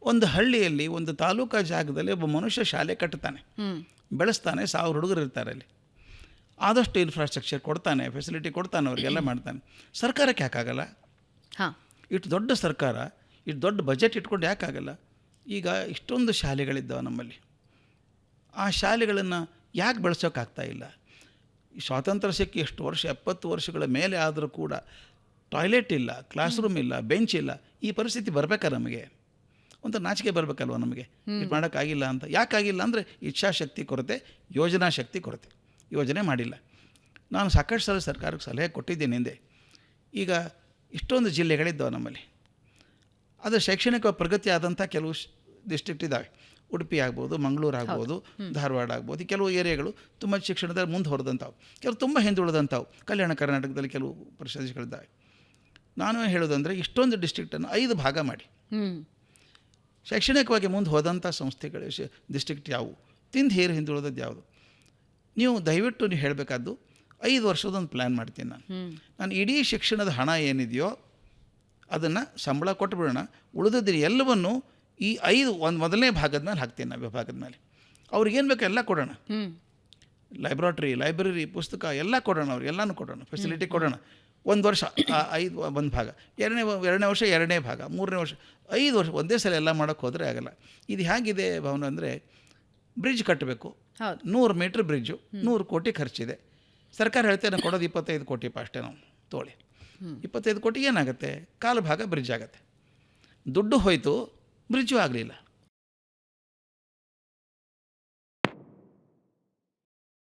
ಒಂದು ಹಳ್ಳಿಯಲ್ಲಿ ಒಂದು ತಾಲೂಕಾ ಜಾಗದಲ್ಲಿ ಒಬ್ಬ ಮನುಷ್ಯ ಶಾಲೆ ಕಟ್ಟುತ್ತಾನೆ, ಬೆಳೆಸ್ತಾನೆ, 1000 ಹುಡುಗರು ಇರ್ತಾರೆ ಅಲ್ಲಿ, ಆದಷ್ಟು ಇನ್ಫ್ರಾಸ್ಟ್ರಕ್ಚರ್ ಕೊಡ್ತಾನೆ, ಫೆಸಿಲಿಟಿ ಕೊಡ್ತಾನೆ, ಅವರಿಗೆಲ್ಲ ಮಾಡ್ತಾನೆ. ಸರ್ಕಾರಕ್ಕೆ ಯಾಕಾಗಲ್ಲ? ಇಷ್ಟು ದೊಡ್ಡ ಸರ್ಕಾರ, ಇಷ್ಟು ದೊಡ್ಡ ಬಜೆಟ್ ಇಟ್ಕೊಂಡು ಯಾಕಾಗಲ್ಲ? ಈಗ ಇಷ್ಟೊಂದು ಶಾಲೆಗಳಿದ್ದಾವೆ ನಮ್ಮಲ್ಲಿ, ಆ ಶಾಲೆಗಳನ್ನು ಯಾಕೆ ಬೆಳೆಸೋಕ್ಕಾಗ್ತಾ ಇಲ್ಲ? ಸ್ವಾತಂತ್ರ್ಯ ಸಿಕ್ಕಿ ಎಷ್ಟು ವರ್ಷ, 70 ವರ್ಷಗಳ ಮೇಲೆ ಆದರೂ ಕೂಡ ಟಾಯ್ಲೆಟ್ ಇಲ್ಲ, ಕ್ಲಾಸ್ ರೂಮ್ ಇಲ್ಲ, ಬೆಂಚ್ ಇಲ್ಲ. ಈ ಪರಿಸ್ಥಿತಿ ಬರಬೇಕಾ ನಮಗೆ? ಒಂದು ನಾಚಿಕೆ ಬರಬೇಕಲ್ವ ನಮಗೆ, ಇದು ಮಾಡೋಕ್ಕಾಗಿಲ್ಲ ಅಂತ. ಯಾಕಾಗಿಲ್ಲ ಅಂದರೆ ಇಚ್ಛಾಶಕ್ತಿ ಕೊರತೆ, ಯೋಜನಾ ಶಕ್ತಿ ಕೊರತೆ. ಯೋಜನೆ ಮಾಡಿಲ್ಲ. ನಾನು ಸಾಕಷ್ಟು ಸಲ ಸರ್ಕಾರಕ್ಕೆ ಸಲಹೆ ಕೊಟ್ಟಿದ್ದೇನೆ ಹಿಂದೆ. ಈಗ ಇಷ್ಟೊಂದು ಜಿಲ್ಲೆಗಳಿದ್ದಾವೆ ನಮ್ಮಲ್ಲಿ, ಅದು ಶೈಕ್ಷಣಿಕ ಪ್ರಗತಿ ಆದಂಥ ಕೆಲವು ಡಿಸ್ಟ್ರಿಕ್ಟ್ ಇದ್ದಾವೆ. ಉಡುಪಿ ಆಗ್ಬೋದು, ಮಂಗಳೂರು ಆಗ್ಬೋದು, ಧಾರವಾಡ ಆಗ್ಬೋದು. ಕೆಲವು ಏರಿಯಾಗಳು ತುಂಬ ಶಿಕ್ಷಣದಲ್ಲಿ ಮುಂದೆ ಹೊರದಂಥವು, ಕೆಲವು ತುಂಬ ಹಿಂದುಳಿದಂಥವು. ಕಲ್ಯಾಣ ಕರ್ನಾಟಕದಲ್ಲಿ ಕೆಲವು ಪ್ರದೇಶಗಳಿದ್ದಾವೆ. ನಾನು ಹೇಳೋದಂದರೆ ಇಷ್ಟೊಂದು ಡಿಸ್ಟ್ರಿಕ್ಟನ್ನು 5 ಭಾಗ ಮಾಡಿ, ಶೈಕ್ಷಣಿಕವಾಗಿ ಮುಂದೆ ಹೋದಂಥ ಸಂಸ್ಥೆಗಳು ಡಿಸ್ಟ್ರಿಕ್ಟ್ ಯಾವುವು, ಹಿಂದುಳಿದದ್ದು ಯಾವುದು, ನೀವು ದಯವಿಟ್ಟು ನೀವು ಹೇಳಬೇಕಾದ್ದು 5 ವರ್ಷದೊಂದು ಪ್ಲ್ಯಾನ್ ಮಾಡ್ತೀನಿ ನಾನು ಇಡೀ ಶಿಕ್ಷಣದ ಹಣ ಏನಿದೆಯೋ ಅದನ್ನು ಸಂಬಳ ಕೊಟ್ಟುಬಿಡೋಣ, ಉಳಿದದ್ದು ಎಲ್ಲವನ್ನು ಈ 5 ಮೊದಲನೇ ಭಾಗದ ಮೇಲೆ ಹಾಕ್ತೀನಿ ನಾನು, ವಿಭಾಗದ ಮೇಲೆ. ಅವ್ರಿಗೇನು ಬೇಕೋ ಎಲ್ಲ ಕೊಡೋಣ, ಲೈಬ್ರರಿ ಪುಸ್ತಕ ಎಲ್ಲ ಕೊಡೋಣ, ಅವ್ರಿಗೆಲ್ಲನೂ ಕೊಡೋಣ, ಫೆಸಿಲಿಟಿ ಕೊಡೋಣ. 1 ವರ್ಷ 5 ಒಂದು ಭಾಗ, ಎರಡನೇ ವರ್ಷ 2ನೇ ಭಾಗ, 3ನೇ ವರ್ಷ 5 ವರ್ಷ ಒಂದೇ ಸಲ ಎಲ್ಲ ಮಾಡೋಕ್ಕೆ ಹೋದರೆ ಆಗಲ್ಲ. ಇದು ಹೇಗಿದೆ ಭವನ ಅಂದರೆ, ಬ್ರಿಡ್ಜ್ ಕಟ್ಟಬೇಕು, 100 ಮೀಟ್ರ್ ಬ್ರಿಡ್ಜು, 100 ಕೋಟಿ ಖರ್ಚಿದೆ. ಸರ್ಕಾರ ಹೇಳ್ತೇನೆ ನಾವು ಕೊಡೋದು 25 ಕೋಟಿ ಅಷ್ಟೇ, ನಾವು ತೋಳಿ 25 ಕೋಟಿ ಏನಾಗುತ್ತೆ? 1/4 ಭಾಗ ಬ್ರಿಡ್ಜ್ ಆಗುತ್ತೆ. ದುಡ್ಡು ಹೋಯಿತು, ಬ್ರಿಡ್ಜು ಆಗಲಿಲ್ಲ.